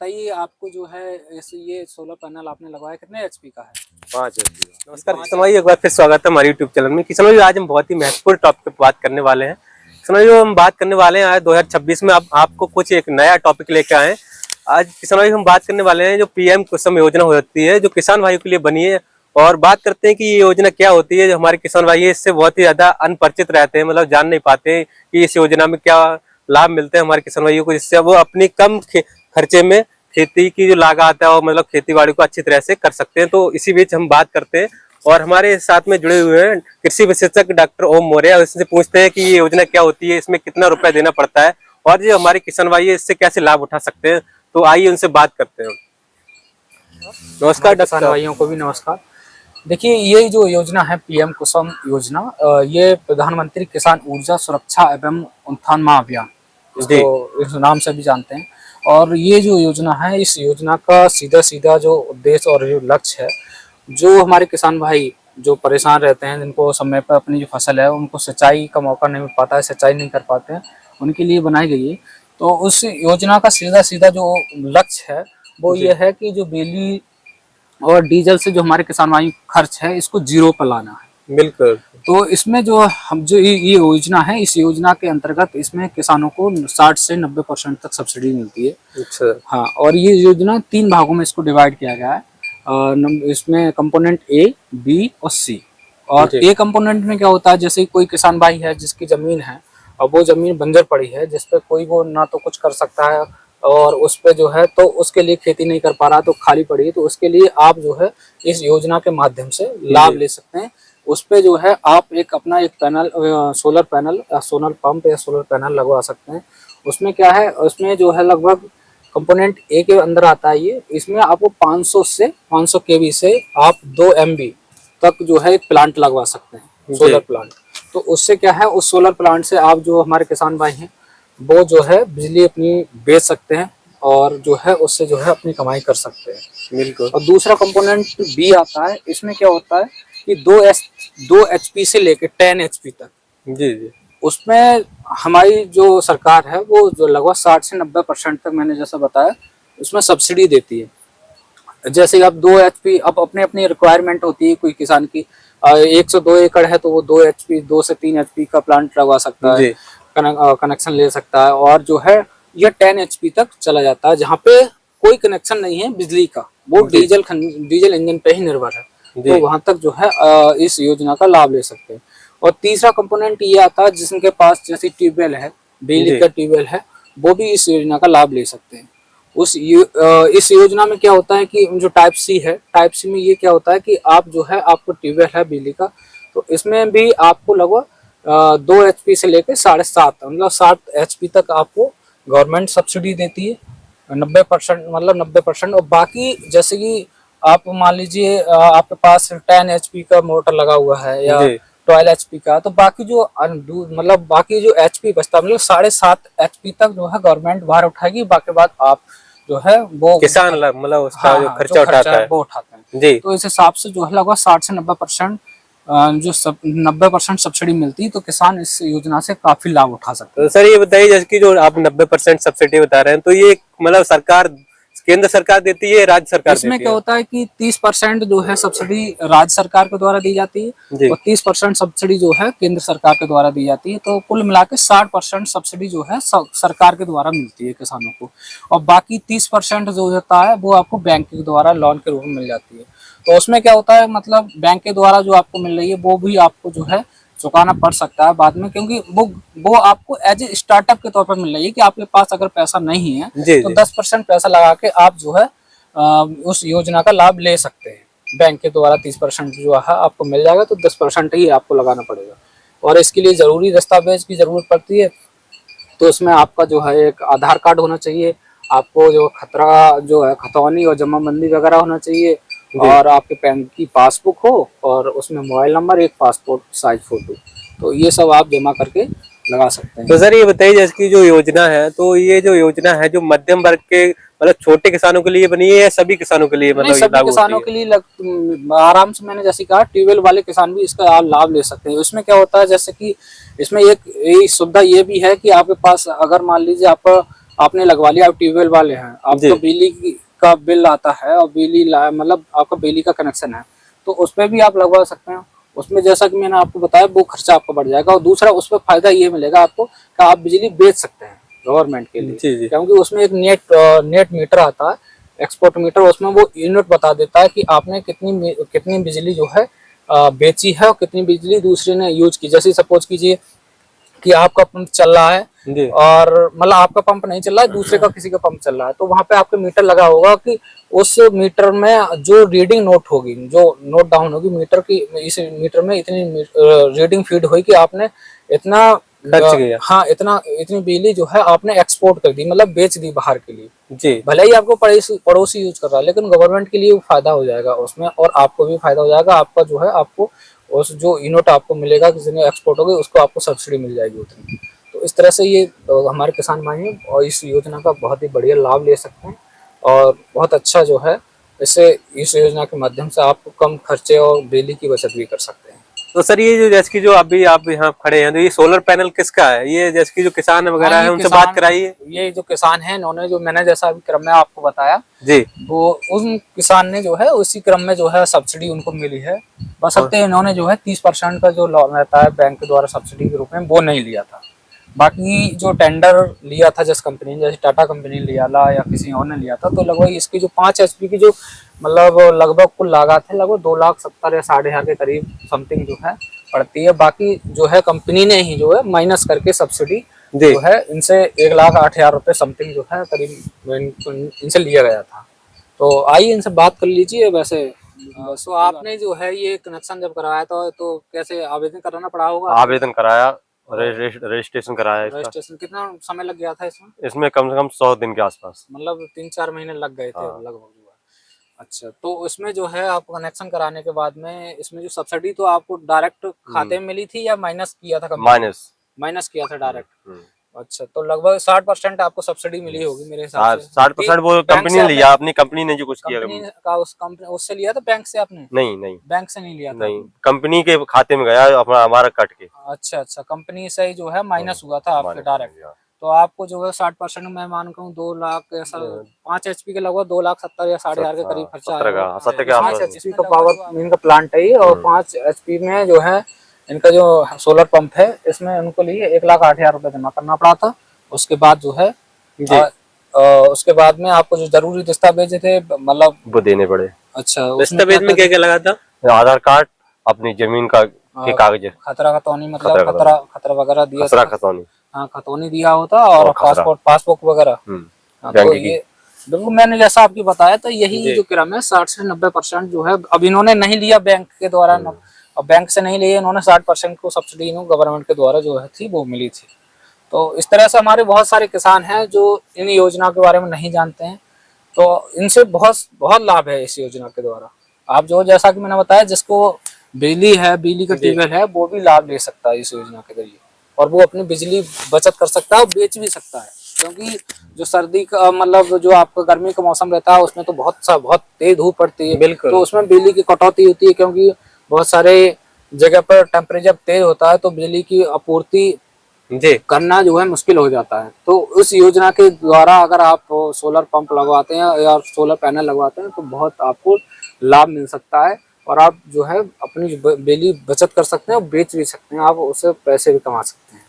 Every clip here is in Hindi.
बताइए आपको जो है ऐसे ये सोलर पैनल आपने लगवाया कितने एचपी का है? 5 एमपी। नमस्कार किसान भाई, एक बार फिर स्वागत है हमारे यूट्यूब चैनल में। किसान भाई, आज हम बहुत ही महत्वपूर्ण टॉपिक पर बात करने वाले हैं। किसान भाई, जो हम बात करने वाले हैं आज 2026 में आपको कुछ एक नया टॉपिक लेकर आए। आज किसान भाई हम बात करने वाले हैं जो पीएम कुसुम योजना होती है, जो किसान भाइयों के लिए बनी है। और बात करते हैं कि ये योजना क्या होती है। जो हमारे किसान भाई है इससे बहुत ही ज्यादा अनपरिचित रहते हैं, मतलब जान नहीं पाते कि इस योजना में क्या लाभ मिलते हैं हमारे किसान भाइयों को, जिससे वो अपनी कम खर्चे में खेती की जो लागत है और मतलब खेती बाड़ी को अच्छी तरह से कर सकते हैं। तो इसी बीच हम बात करते हैं और हमारे साथ में जुड़े हुए हैं कृषि विशेषज्ञ डॉक्टर ओम मौर्य। इससे पूछते हैं कि ये योजना क्या होती है, इसमें कितना रुपया देना पड़ता है और जो हमारे किसान भाई है इससे कैसे लाभ उठा सकते हैं। तो आइए उनसे बात करते हैं। नमस्कार किसान डॉक्टर। भाइयों को भी नमस्कार। देखिए ये जो योजना है पीएम कुसुम योजना, ये प्रधानमंत्री किसान ऊर्जा सुरक्षा एवं उत्थान महाअभियान, इसको इस नाम से भी जानते हैं। और ये जो योजना है, इस योजना का सीधा सीधा जो उद्देश्य और जो लक्ष्य है, जो हमारे किसान भाई जो परेशान रहते हैं, जिनको समय पर अपनी जो फसल है उनको सिंचाई का मौका नहीं मिल पाता है, सिंचाई नहीं कर पाते हैं, उनके लिए बनाई गई है। तो उस योजना का सीधा सीधा जो लक्ष्य है वो ये है कि जो बिजली और डीजल से जो हमारे किसान भाई खर्च है इसको जीरो पर लाना है। बिल्कुल। तो इसमें जो हम जो ये योजना है, इस योजना के अंतर्गत इसमें किसानों को 60 से 90% तक सब्सिडी मिलती है। अच्छा। हाँ, और ये योजना 3 भागों में इसको डिवाइड किया गया है। इसमें कंपोनेंट ए, बी और सी। और ए कंपोनेंट में क्या होता है, जैसे कोई किसान भाई है जिसकी जमीन है और वो जमीन बंजर पड़ी है, जिसपे कोई वो ना तो कुछ कर सकता है और उस पे जो है तो उसके लिए खेती नहीं कर पा रहा, तो खाली पड़ी है, तो उसके लिए आप जो है इस योजना के माध्यम से लाभ ले सकते हैं। उस पे जो है आप अपना एक panel, solar panel, solar pump या सोलर पैनल लगवा सकते हैं। उसमें क्या है, उसमें जो है लगभग कंपोनेंट ए के अंदर आता है ये। इसमें आपको 500 केवी से आप 2 MB तक जो है एक प्लांट लगवा सकते हैं, सोलर प्लांट। तो उससे क्या है, उस सोलर प्लांट से आप जो हमारे किसान भाई हैं वो जो है बिजली अपनी बेच सकते हैं और जो है उससे जो है अपनी कमाई कर सकते हैं। बिल्कुल। और दूसरा कंपोनेंट बी आता है। इसमें क्या होता है कि 2 HP से लेकर 10 HP तक, जी जी, उसमें हमारी जो सरकार है वो जो लगभग 60 से 90% तक, मैंने जैसा बताया, उसमें सब्सिडी देती है। जैसे अब 2 HP, अब अपने अपनी रिक्वायरमेंट होती है कोई किसान की, 1 से 2 एकड़ है तो वो 2 HP, 2 से 3 HP का प्लांट लगवा सकता है, कनेक्शन ले सकता है। और जो है ये 10 HP तक चला जाता है, जहाँ पे कोई कनेक्शन नहीं है बिजली का, वो डीजल इंजन पे ही निर्भर है, तो वहां तक जो है इस योजना का लाभ ले सकते हैं। और तीसरा कंपोनेंट ये आता है जिनके पास जैसे ट्यूबवेल है, बिजली का ट्यूबवेल है, वो भी इस योजना का लाभ ले सकते हैं। इस योजना में क्या होता है कि जो टाइप सी है, टाइप सी में ये क्या होता है कि आप जो है आपको ट्यूबवेल है बिजली का, तो इसमें भी आपको लगभग 2 HP से लेकर 7.5 मतलब 7 HP तक आपको गवर्नमेंट सब्सिडी देती है, 90% मतलब 90%। और बाकी जैसे कि आप मान लीजिए आपके पास 10 HP का मोटर लगा हुआ है या 12 HP का, तो बाकी जो मतलब बाकी जो HP बचता है, मतलब 7.5 HP तक जो है गवर्नमेंट बाहर उठाएगी। बाकी बात आप जो है वो किसान मतलब उसका जो खर्चा उठाता है वो उठाते हैं जी। तो इस हिसाब से जो है लगभग 60 से 90% जो 90% सब्सिडी मिलती है, तो किसान इस योजना से काफी लाभ उठा सकते हैं। तो सर ये बताइए, जैसे कि जो आप 90% सब्सिडी बता रहे हैं, तो ये मतलब सरकार, केंद्र सरकार देती है, राज्य सरकार देती है? इसमें क्या होता है कि 30% जो है सब्सिडी राज्य सरकार के द्वारा दी जाती है और 30% सब्सिडी जो है केंद्र सरकार के द्वारा दी जाती है। तो कुल मिलाकर 60% सब्सिडी जो है सरकार के द्वारा मिलती है किसानों को, और बाकी 30% जो होता है वो आपको बैंक के द्वारा लोन के रूप में मिल जाती है। तो उसमें क्या होता है, मतलब बैंक के द्वारा जो आपको मिल रही है वो भी आपको जो है चुकाना पड़ सकता है बाद में, क्योंकि वो आपको एज ए स्टार्टअप के तौर पर मिल रही है कि आपके पास अगर पैसा नहीं है तो 10% पैसा लगा के आप जो है उस योजना का लाभ ले सकते हैं। बैंक के द्वारा 30% जो है आपको मिल जाएगा, तो 10% ही आपको लगाना पड़ेगा। और इसके लिए जरूरी दस्तावेज की जरूरत पड़ती है, तो उसमें आपका जो है एक आधार कार्ड होना चाहिए, आपको जो खतरा जो है खतौनी और जमाबंदी वगैरह होना चाहिए, और आपके बैंक की पासबुक हो और उसमें मोबाइल नंबर, एक पासपोर्ट साइज फोटो, तो ये सब आप जमा करके लगा सकते हैं। तो सर ये बताइए, जैसे कि जो योजना है, तो ये जो योजना है जो मध्यम वर्ग के मतलब छोटे किसानों के लिए बनी है या सभी किसानों के लिए? मतलब सभी किसानों के लिए आराम से, मैंने जैसे कहा ट्यूबवेल वाले किसान भी इसका लाभ ले सकते हैं। इसमें क्या होता है, जैसे कि इसमें एक सुविधा ये भी है कि आपके पास अगर मान लीजिए आपका आपने लगवा लिया, आप ट्यूबवेल वाले हैं, जी। आपका का बिल आता है और मतलब आपका बिजली का कनेक्शन है, तो उसमें भी आप लगवा सकते हैं। उसमें जैसा कि मैंने आपको बताया वो खर्चा आपका बढ़ जाएगा, और दूसरा उसमें फायदा ये मिलेगा आपको कि आप बिजली बेच सकते हैं गवर्नमेंट के लिए। जी। क्योंकि उसमें एक नेट मीटर आता है, एक्सपोर्ट मीटर, उसमें वो यूनिट बता देता है कि आपने कितनी बिजली जो है बेची है और कितनी बिजली दूसरे ने यूज की। जैसे सपोज कीजिए कि आपका पंप चल रहा है जी। और मतलब आपका पंप नहीं चल रहा है, दूसरे का किसी का पंप चल रहा है, तो वहां पे आपके मीटर लगा होगा कि उस मीटर में जो रीडिंग नोट होगी, जो नोट डाउन होगी मीटर की, इस मीटर में इतनी रीडिंग फीड हुई कि आपने इतना खर्च किया। हाँ इतनी बिजली जो है आपने एक्सपोर्ट कर दी, मतलब बेच दी बाहर के लिए। जी। भले ही आपको पड़ोसी यूज कर रहा है, लेकिन गवर्नमेंट के लिए फायदा हो जाएगा उसमें, और आपको भी फायदा हो जाएगा। आपका जो है आपको उस जो यूनिट आपको मिलेगा जितने एक्सपोर्ट होगी उसको आपको सब्सिडी मिल जाएगी उतनी। तो इस तरह से ये हमारे किसान भाई हैं और इस योजना का बहुत ही बढ़िया लाभ ले सकते हैं, और बहुत अच्छा जो है इससे इस योजना के माध्यम से आप कम खर्चे और बिजली की बचत भी कर सकते हैं। तो सर ये जो जैसे कि जो अभी आप यहाँ खड़े हैं, तो ये सोलर पैनल किसका है? ये जैसे कि जो किसान वगैरह है उनसे बात कराइए। ये जो किसान है इन्होंने जो मैंने जैसा अभी क्रम में आपको बताया जी। वो उन किसान ने जो है उसी क्रम में जो है सब्सिडी उनको मिली है। बशर्ते इन्होंने जो है 30% का जो लोन रहता है बैंक के द्वारा सब्सिडी के रूप में वो नहीं लिया था। बाकी जो टेंडर लिया था जिस कंपनी ने, जैसे टाटा कंपनी ने लिया ला या किसी और ने लिया था, तो लगभग इसकी जो 5 HP की जो मतलब लगभग कुल लागत है लगभग 2,70,000 या 1,50,000 के करीब समथिंग जो है पड़ती है। बाकी जो है कंपनी ने ही जो है माइनस करके सब्सिडी जो है इनसे 1,08,000 रुपये समथिंग जो है करीब इनसे लिया गया था। तो आइए इनसे बात कर लीजिए। वैसे तो आपने जो है ये कनेक्शन जब कराया था तो कैसे आवेदन कराना पड़ा होगा? आवेदन कराया, रजिस्ट्रेशन कराया। रजिस्ट्रेशन कितना समय लग गया था इसमें? इसमें कम से कम 100 दिन के आसपास, मतलब 3-4 महीने लग गए थे हाँ। लगभग। अच्छा, तो इसमें जो है आप कनेक्शन कराने के बाद में इसमें जो सब्सिडी तो आपको डायरेक्ट खाते में मिली थी या माइनस किया था? माइनस किया था डायरेक्ट। अच्छा, तो लगभग 60% आपको सब्सिडी मिली होगी मेरे हिसाब से। 60% वो कंपनी ने लिया, अपनी कंपनी ने जो कुछ किया। कंपनी उससे लिया था बैंक से आपने? नहीं, बैंक से नहीं लिया था? नहीं, कंपनी के खाते में गया अपना, हमारा कट के। अच्छा, कंपनी से ही जो है माइनस हुआ था आपके डायरेक्ट। तो आपको जो है 60% मैं मान कहूँ 2 लाख ऐसा 5 HP के लगभग 2,70,000 या 1,50,000 के करीब खर्चा आएगा। 5 HP का पावर इनका प्लांट है और 5 HP में जो है इनका जो सोलर पंप है इसमें उनको लिए 1,08,000 रुपये जमा करना पड़ा था। उसके बाद जो है उसके बाद में आपको जो जरूरी दस्तावेज थे मतलब वो देने पड़े। अच्छा, दस्तावेज में क्या क्या लगा था? आधार कार्ड, अपनी जमीन का के कागज, खतरा खतौनी, मतलब खतरा वगैरह दिया, खतौनी, हाँ खतौनी दिया होता और पासबुक वगैरह। तो ये बिल्कुल मैंने जैसा आपकी बताया तो यही जो क्रम है 60 से 90% जो है अब इन्होंने नहीं लिया बैंक के द्वारा, और बैंक से नहीं लिए इन्होंने 60% को सब्सिडी गवर्नमेंट के द्वारा जो है थी वो मिली थी। तो इस तरह से हमारे बहुत सारे किसान हैं जो इन योजना के बारे में नहीं जानते हैं, तो इनसे बहुत लाभ है इस योजना के द्वारा। आप जो जैसा कि मैंने बताया जिसको बिजली का ट्यूबवेल है वो भी लाभ ले सकता है इस योजना के जरिए, और वो अपनी बिजली बचत कर सकता है और बेच भी सकता है। क्योंकि जो सर्दी का मतलब जो आपका गर्मी का मौसम रहता है उसमें तो बहुत तेज धूप पड़ती है, तो उसमें बिजली की कटौती होती है, क्योंकि बहुत सारे जगह पर टेम्परेचर तेज होता है तो बिजली की आपूर्ति करना जो है मुश्किल हो जाता है। तो उस योजना के द्वारा अगर आप सोलर पंप लगवाते हैं या सोलर पैनल लगवाते हैं तो बहुत आपको लाभ मिल सकता है, और आप जो है अपनी बिजली बचत कर सकते हैं और बेच भी सकते हैं, आप उससे पैसे भी कमा सकते हैं।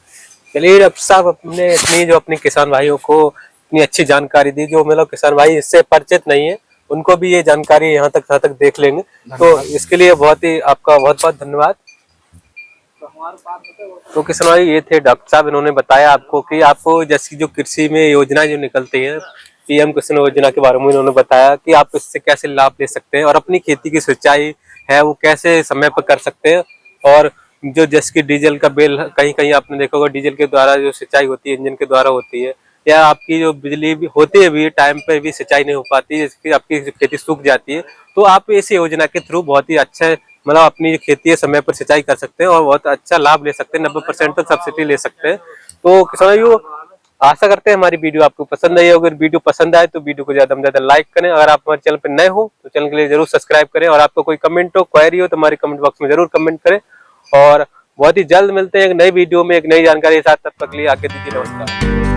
चलिए डॉक्टर साहब, अपने इतनी जो अपने किसान भाइयों को इतनी अच्छी जानकारी दी, जो मतलब किसान भाई इससे परिचित नहीं है उनको भी ये जानकारी यहाँ तक देख लेंगे, तो इसके लिए बहुत ही आपका बहुत धन्यवाद। तो किसान भाई ये थे डॉक्टर साहब, इन्होंने बताया आपको कि आपको जैसी जो कृषि में योजनाएं जो निकलती हैं, PM किसान योजना के बारे में इन्होंने बताया कि आप इससे कैसे लाभ ले सकते हैं और अपनी खेती की सिंचाई है वो कैसे समय पर कर सकते हैं। और जो जैसे कि डीजल का बिल, कहीं आपने देखा होगा डीजल के द्वारा जो सिंचाई होती है इंजन के द्वारा होती है, या आपकी जो बिजली भी होती है भी टाइम पे भी सिंचाई नहीं हो पाती, जिसकी आपकी खेती सूख जाती है, तो आप इस योजना के थ्रू बहुत ही अच्छा मतलब अपनी जो खेती है समय पर सिंचाई कर सकते हैं और बहुत अच्छा लाभ ले सकते हैं, 90% तक सब्सिडी ले सकते हैं। तो किसानों आशा करते हैं हमारी वीडियो आपको पसंद आई। अगर वीडियो पसंद आए तो वीडियो को ज्यादा से ज्यादा लाइक करें। अगर आप हमारे चैनल पर नए हो तो चैनल के लिए जरूर सब्सक्राइब करें, और आपको कोई कमेंट हो, क्वेरी हो तो हमारे कमेंट बॉक्स में जरूर कमेंट करें। और बहुत ही जल्द मिलते हैं एक नई वीडियो में एक नई जानकारी के साथ, तब तक के लिए आगे दीजिए नमस्कार।